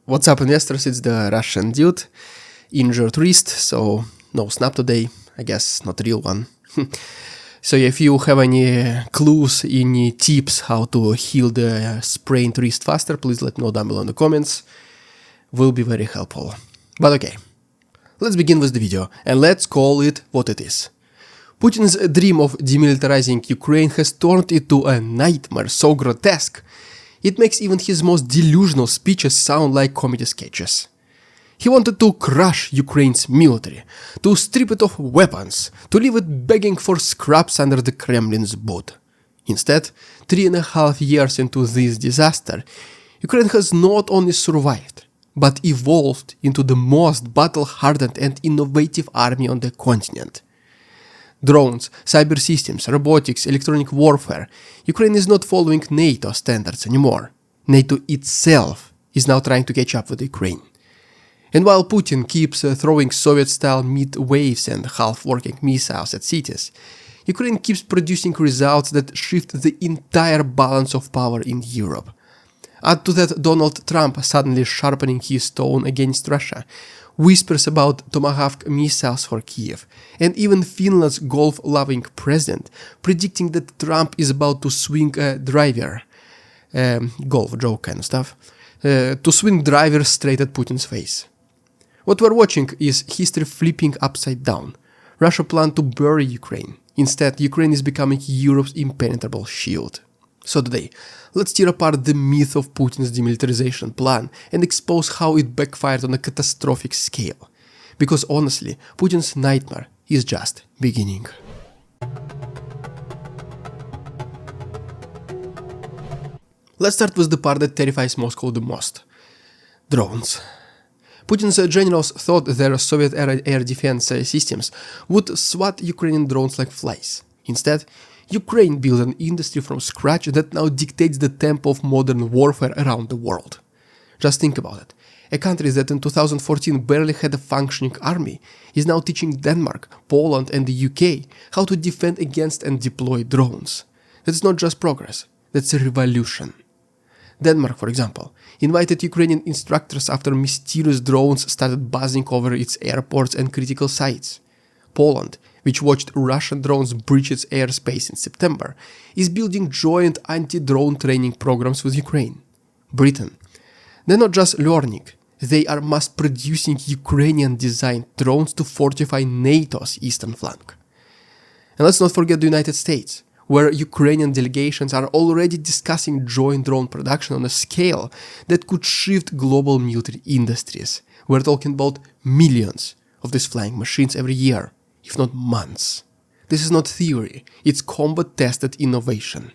What's up, investors? It's the Russian dude, injured wrist, so no snap today, I guess not real one. So if you have any clues, any tips how to heal the sprained wrist faster, please let me know down below in the comments, will be very helpful. But okay, let's begin with the video, and let's call it what it is. Putin's dream of demilitarizing Ukraine has turned into a nightmare so grotesque, it makes even his most delusional speeches sound like comedy sketches. He wanted to crush Ukraine's military, to strip it of weapons, to leave it begging for scraps under the Kremlin's boot. Instead, 3.5 years into this disaster, Ukraine has not only survived, but evolved into the most battle-hardened and innovative army on the continent. Drones, cyber systems, robotics, electronic warfare, Ukraine is not following NATO standards anymore. NATO itself is now trying to catch up with Ukraine. And while Putin keeps throwing Soviet-style mid-waves and half-working missiles at cities, Ukraine keeps producing results that shift the entire balance of power in Europe. Add to that Donald Trump suddenly sharpening his tone against Russia, whispers about Tomahawk missiles for Kyiv, and even Finland's golf-loving president predicting that Trump is about to swing a driver, golf joke kind of stuff, to swing driver straight at Putin's face. What we're watching is history flipping upside down. Russia planned to bury Ukraine. Instead, Ukraine is becoming Europe's impenetrable shield. So today, let's tear apart the myth of Putin's demilitarization plan and expose how it backfired on a catastrophic scale. Because honestly, Putin's nightmare is just beginning. Let's start with the part that terrifies Moscow the most. Drones. Putin's generals thought their Soviet-era air defense systems would swat Ukrainian drones like flies. Instead, Ukraine built an industry from scratch that now dictates the tempo of modern warfare around the world. Just think about it. A country that in 2014 barely had a functioning army is now teaching Denmark, Poland and the UK how to defend against and deploy drones. That's not just progress, that's a revolution. Denmark, for example, invited Ukrainian instructors after mysterious drones started buzzing over its airports and critical sites. Poland, which watched Russian drones breach its airspace in September, is building joint anti-drone training programs with Ukraine. Britain. They're not just learning, they are mass-producing Ukrainian-designed drones to fortify NATO's eastern flank. And let's not forget the United States, where Ukrainian delegations are already discussing joint drone production on a scale that could shift global military industries. We're talking about millions of these flying machines every year, if not months. This is not theory, it's combat-tested innovation.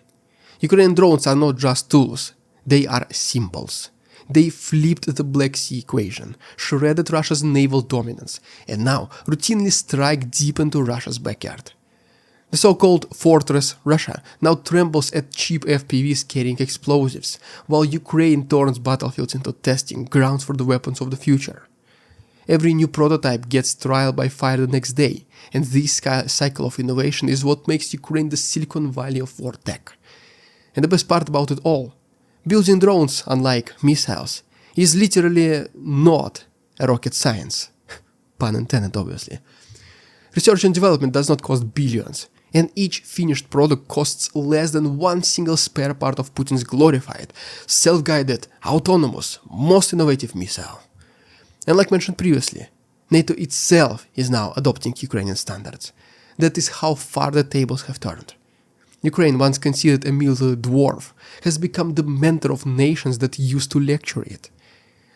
Ukrainian drones are not just tools, they are symbols. They flipped the Black Sea equation, shredded Russia's naval dominance, and now routinely strike deep into Russia's backyard. The so-called Fortress Russia now trembles at cheap FPVs carrying explosives, while Ukraine turns battlefields into testing grounds for the weapons of the future. Every new prototype gets trial by fire the next day, and this cycle of innovation is what makes Ukraine the Silicon Valley of war tech. And the best part about it all, building drones, unlike missiles, is literally not a rocket science. Pun intended, obviously. Research and development does not cost billions, and each finished product costs less than one single spare part of Putin's glorified, self-guided, autonomous, most innovative missile. And like mentioned previously, NATO itself is now adopting Ukrainian standards. That is how far the tables have turned. Ukraine, once considered a military dwarf, has become the mentor of nations that used to lecture it.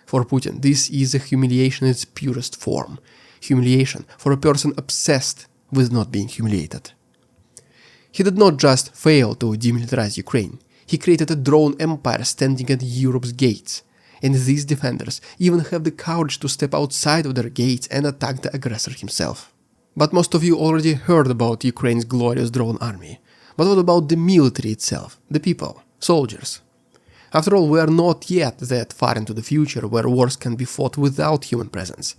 For Putin, this is a humiliation in its purest form. Humiliation for a person obsessed with not being humiliated. He did not just fail to demilitarize Ukraine, he created a drone empire standing at Europe's gates. And these defenders even have the courage to step outside of their gates and attack the aggressor himself. But most of you already heard about Ukraine's glorious drone army. But what about the military itself, the people, soldiers? After all, we are not yet that far into the future where wars can be fought without human presence.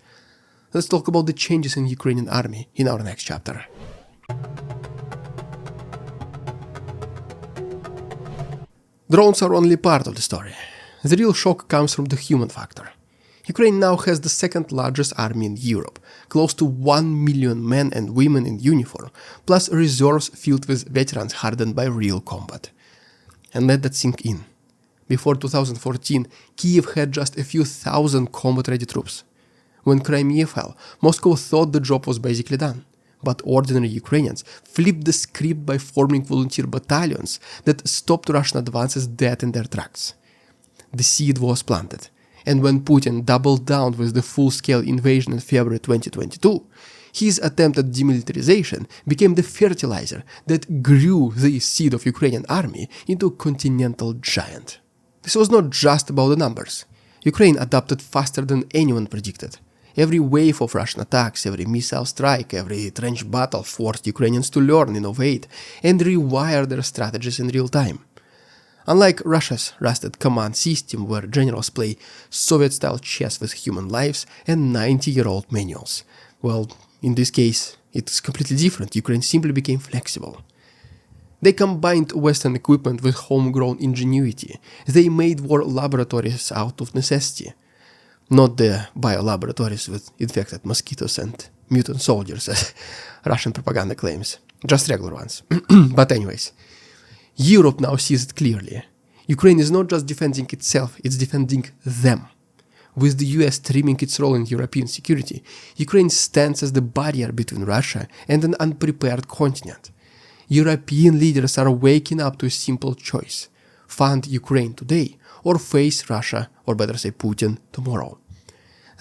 Let's talk about the changes in the Ukrainian army in our next chapter. Drones are only part of the story. the real shock comes from the human factor. Ukraine now has the second largest army in Europe, close to 1 million men and women in uniform, plus reserves filled with veterans hardened by real combat. And let that sink in. Before 2014, Kyiv had just a few thousand combat-ready troops. When Crimea fell, Moscow thought the job was basically done. But ordinary Ukrainians flipped the script by forming volunteer battalions that stopped Russian advances dead in their tracks. The seed was planted. And when Putin doubled down with the full-scale invasion in February 2022, his attempt at demilitarization became the fertilizer that grew the seed of Ukrainian army into a continental giant. This was not just about the numbers. Ukraine adapted faster than anyone predicted. Every wave of Russian attacks, every missile strike, every trench battle forced Ukrainians to learn, innovate, and rewire their strategies in real time. Unlike Russia's rusted command system where generals play Soviet-style chess with human lives and 90-year-old manuals, well, in this case, it's completely different. Ukraine simply became flexible. They combined Western equipment with homegrown ingenuity. They made war laboratories out of necessity. Not the biolaboratories with infected mosquitoes and mutant soldiers, as Russian propaganda claims. Just regular ones. But anyways, Europe now sees it clearly. Ukraine is not just defending itself, it's defending them. With the US trimming its role in European security, Ukraine stands as the barrier between Russia and an unprepared continent. European leaders are waking up to a simple choice: fund Ukraine today or face Russia, or better say Putin, tomorrow.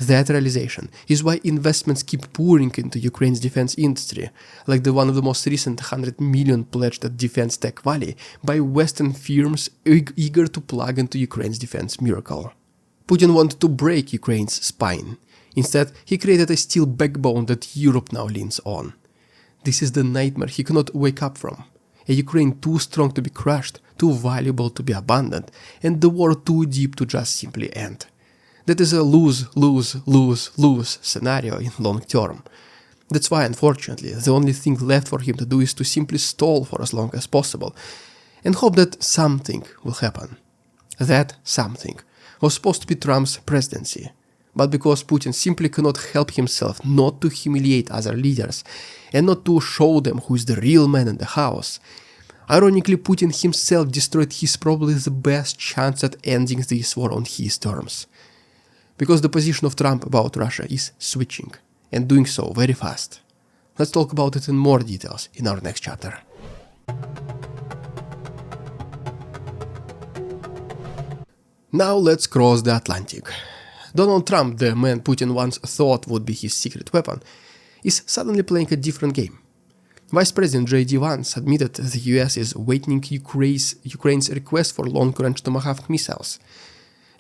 That realization is why investments keep pouring into Ukraine's defense industry, like the one of the most recent $100 million pledged at Defense Tech Valley by Western firms eager to plug into Ukraine's defense miracle. Putin wanted to break Ukraine's spine. Instead, he created a steel backbone that Europe now leans on. This is the nightmare he cannot wake up from. A Ukraine too strong to be crushed, too valuable to be abandoned, and the war too deep to just simply end. That is a lose-lose-lose-lose scenario in long term. That's why, unfortunately, the only thing left for him to do is to simply stall for as long as possible and hope that something will happen. That something was supposed to be Trump's presidency, but because Putin simply cannot help himself not to humiliate other leaders and not to show them who is the real man in the house, ironically Putin himself destroyed his probably the best chance at ending this war on his terms. Because the position of Trump about Russia is switching, and doing so very fast. Let's talk about it in more details in our next chapter. Now let's cross the Atlantic. Donald Trump, the man Putin once thought would be his secret weapon, is suddenly playing a different game. Vice President J.D. Vance admitted the US is awaiting Ukraine's request for long-range Tomahawk missiles.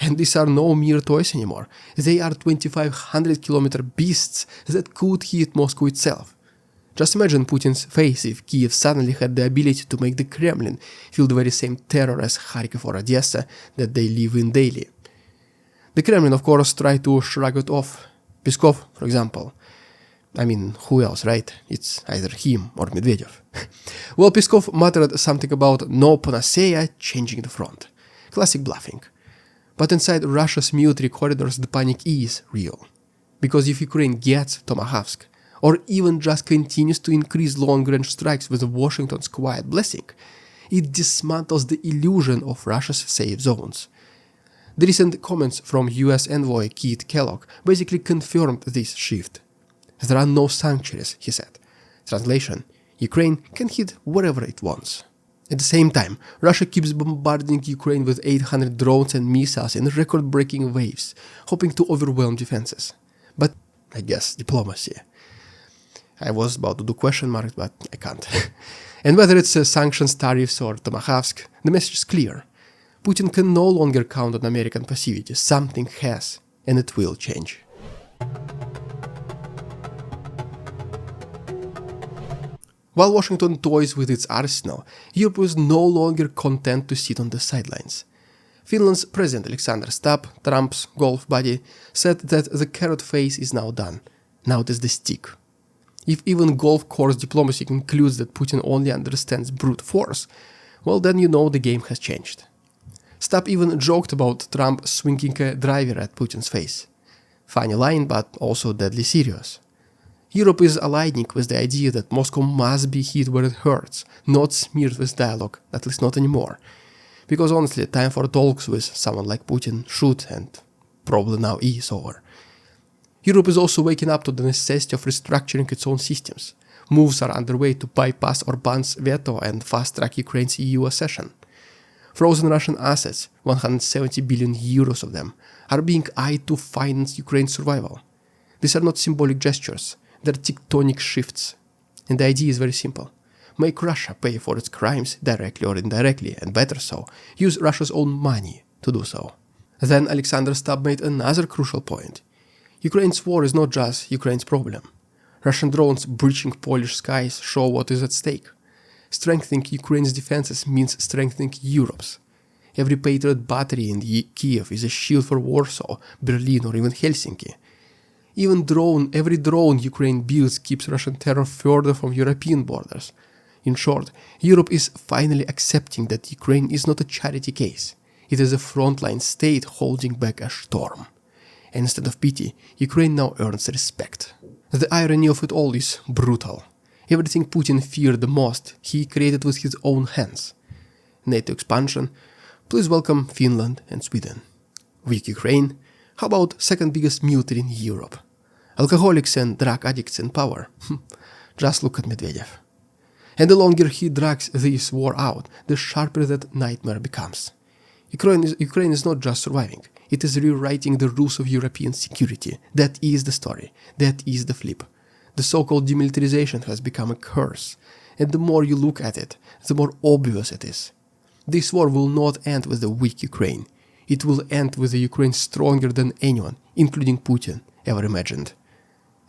And these are no mere toys anymore. They are 2,500-kilometer beasts that could hit Moscow itself. Just imagine Putin's face if Kyiv suddenly had the ability to make the Kremlin feel the very same terror as Kharkiv or Odessa that they live in daily. The Kremlin, of course, tried to shrug it off. Peskov, for example. I mean, who else, right? It's either him or Medvedev. Well, Peskov muttered something about no panacea changing the front. Classic bluffing. But inside Russia's military corridors, the panic is real. Because if Ukraine gets Tomahawk, or even just continues to increase long-range strikes with Washington's quiet blessing, it dismantles the illusion of Russia's safe zones. The recent comments from US envoy Keith Kellogg basically confirmed this shift. There are no sanctuaries, he said. Translation: Ukraine can hit wherever it wants. At the same time, Russia keeps bombarding Ukraine with 800 drones and missiles in record-breaking waves, hoping to overwhelm defenses. But, I guess, diplomacy. I was about to do question mark, but I can't. And whether it's sanctions, tariffs, or Tomahawk, the message is clear. Putin can no longer count on American passivity. Something has, and it will change. While Washington toys with its arsenal, Europe was no longer content to sit on the sidelines. Finland's President Alexander Stubb, Trump's golf buddy, said that the carrot phase is now done. Now it is the stick. If even golf course diplomacy concludes that Putin only understands brute force, well then you know the game has changed. Stubb even joked about Trump swinging a driver at Putin's face. Funny line, but also deadly serious. Europe is aligning with the idea that Moscow must be hit where it hurts, not smeared with dialogue, at least not anymore. Because honestly, time for talks with someone like Putin should, and probably now is, over. Europe is also waking up to the necessity of restructuring its own systems. Moves are underway to bypass Orban's veto and fast-track Ukraine's EU accession. Frozen Russian assets, 170 billion euros of them, are being eyed to finance Ukraine's survival. These are not symbolic gestures, they're tectonic shifts. And the idea is very simple. Make Russia pay for its crimes directly or indirectly, and better so, use Russia's own money to do so. Then Alexander Stubb made another crucial point. Ukraine's war is not just Ukraine's problem. Russian drones breaching Polish skies show what is at stake. Strengthening Ukraine's defenses means strengthening Europe's. Every Patriot battery in Kyiv is a shield for Warsaw, Berlin, or even Helsinki. Every drone Ukraine builds keeps Russian terror further from European borders. In short, Europe is finally accepting that Ukraine is not a charity case. It is a frontline state holding back a storm. And instead of pity, Ukraine now earns respect. The irony of it all is brutal. Everything Putin feared the most, he created with his own hands. NATO expansion, please welcome Finland and Sweden. Weak Ukraine, how about second biggest military in Europe? Alcoholics and drug addicts in power. Just look at Medvedev. And the longer he drags this war out, the sharper that nightmare becomes. Ukraine is not just surviving, it is rewriting the rules of European security. That is the story, that is the flip. The so-called demilitarization has become a curse, and the more you look at it, the more obvious it is. This war will not end with a weak Ukraine. It will end with a Ukraine stronger than anyone, including Putin, ever imagined.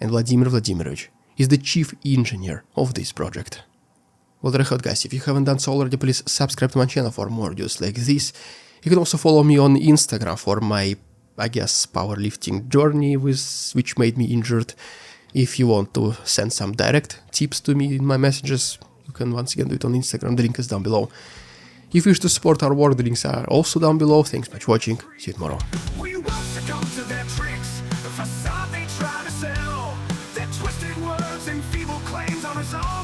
And Vladimir Vladimirovich is the chief engineer of this project. Well, there you have it, guys. If you haven't done so already, please subscribe to my channel for more videos like this. You can also follow me on Instagram for my, powerlifting journey, which made me injured. If you want to send some direct tips to me in my messages, you can once again do it on Instagram. The link is down below. If you wish to support our work, the links are also down below. Thanks much for watching. See you tomorrow. We won't succumb to their tricks, the facade they try to sell, their twisted words and feeble claims on us all.